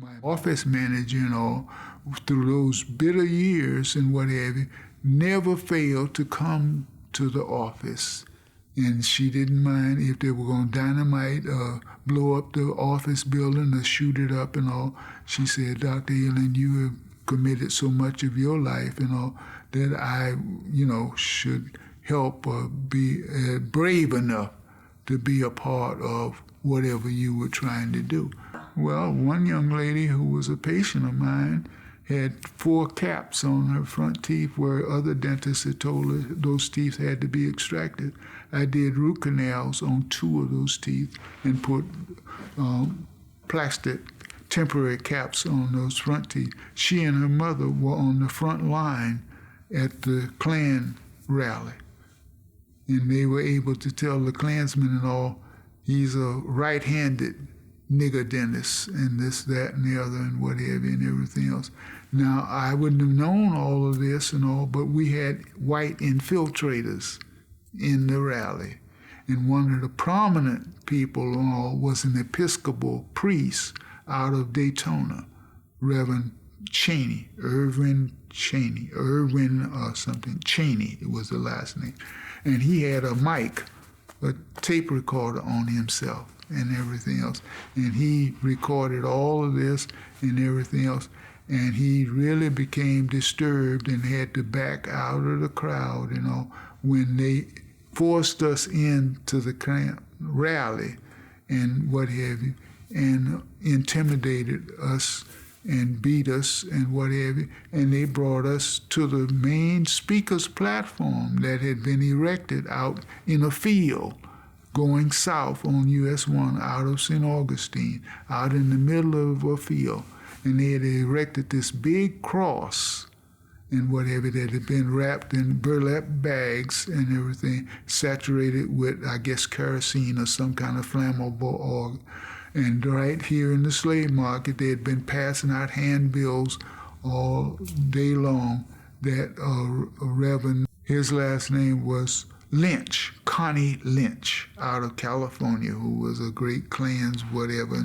my office manager, through those bitter years and what have you, never failed to come to the office. And she didn't mind if they were going to dynamite, blow up the office building or shoot it up and all. She said, Dr. Hayling, you have committed so much of your life, that I, should help be brave enough to be a part of whatever you were trying to do. Well, one young lady who was a patient of mine had 4 caps on her front teeth where other dentists had told her those teeth had to be extracted. I did root canals on 2 of those teeth and put plastic temporary caps on those front teeth. She and her mother were on the front line at the Klan rally. And they were able to tell the Klansmen and all, he's a right-handed nigger dentist and this, that, and the other and what have you and everything else. Now, I wouldn't have known all of this and all, but we had white infiltrators in the rally. And one of the prominent people and all was an Episcopal priest out of Daytona, Reverend Cheney, Irvin Cheney, Cheney was the last name. And he had a mic, a tape recorder on himself and everything else. And he recorded all of this and everything else. And he really became disturbed and had to back out of the crowd, when they forced us into the rally and what have you, and intimidated us and beat us and what have you. And they brought us to the main speaker's platform that had been erected out in a field going south on US 1 out of St. Augustine, out in the middle of a field. And they had erected this big cross and whatever that had been wrapped in burlap bags and everything, saturated with, I guess, kerosene or some kind of flammable oil. And right here in the slave market, they had been passing out handbills all day long that Reverend, his last name was Lynch, Connie Lynch, out of California, who was a great Klan's whatever.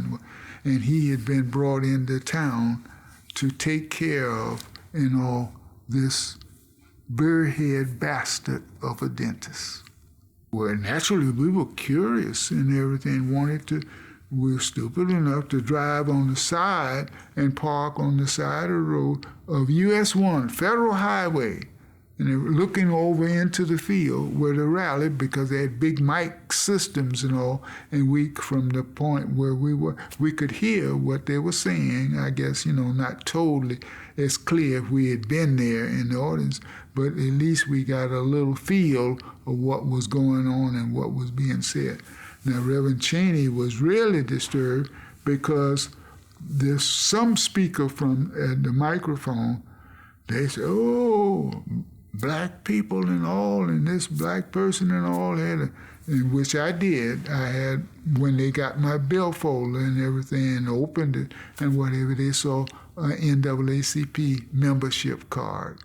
And he had been brought into town to take care of, this burrhead bastard of a dentist. Well, naturally, we were curious and everything, we were stupid enough to drive on the side and park on the side of the road of US 1, Federal Highway, and they were looking over into the field where the rally, because they had big mic systems and all, and we, from the point where we were, we could hear what they were saying, I guess, not totally as clear if we had been there in the audience, but at least we got a little feel of what was going on and what was being said. Now, Reverend Cheney was really disturbed because there's some speaker from the microphone, they said, black people and all, and this black person and all had, and which I did. I had, when they got my billfold and everything and opened it and whatever, they saw an NAACP membership card.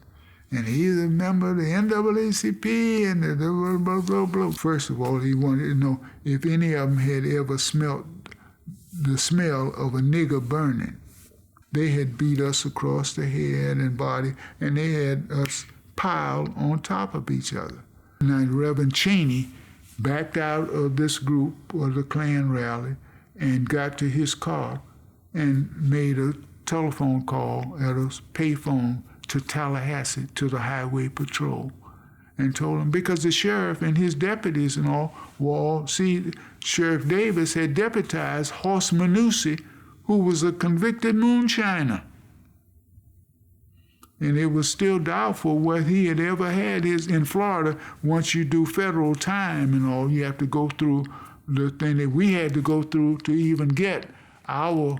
And he's a member of the NAACP and the blah, blah, blah, blah. First of all, he wanted to know if any of them had ever smelt the smell of a nigger burning. They had beat us across the head and body, and they had us piled on top of each other. Now, Reverend Cheney backed out of this group or the Klan rally and got to his car and made a telephone call at a payphone to Tallahassee, to the Highway Patrol, and told them, because the sheriff and his deputies and all were all, Sheriff Davis had deputized Horst Manussi, who was a convicted moonshiner. And it was still doubtful what he had ever had in Florida. Once you do federal time and all, you have to go through the thing that we had to go through to even get our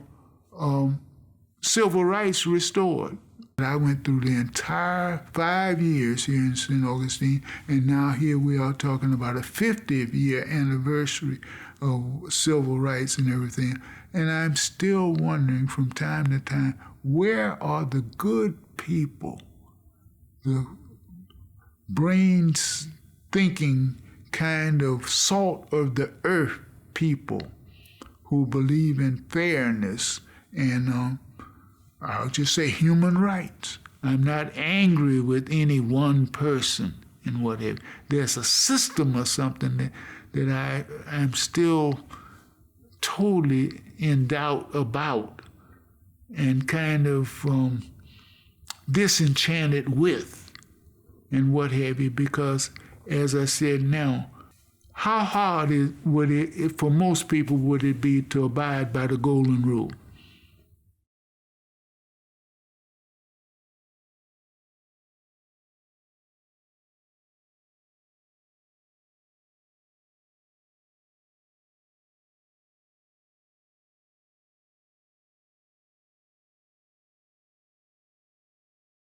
civil rights restored. I went through the entire 5 years here in St. Augustine, and now here we are talking about a 50th year anniversary of civil rights and everything. And I'm still wondering from time to time, where are the good people, the brains thinking kind of salt of the earth people who believe in fairness and I'll just say human rights. I'm not angry with any one person and whatever. There's a system or something that I'm still totally in doubt about and kind of disenchanted with and what have you, because as I said now, how hard would it for most people would it be to abide by the golden rule?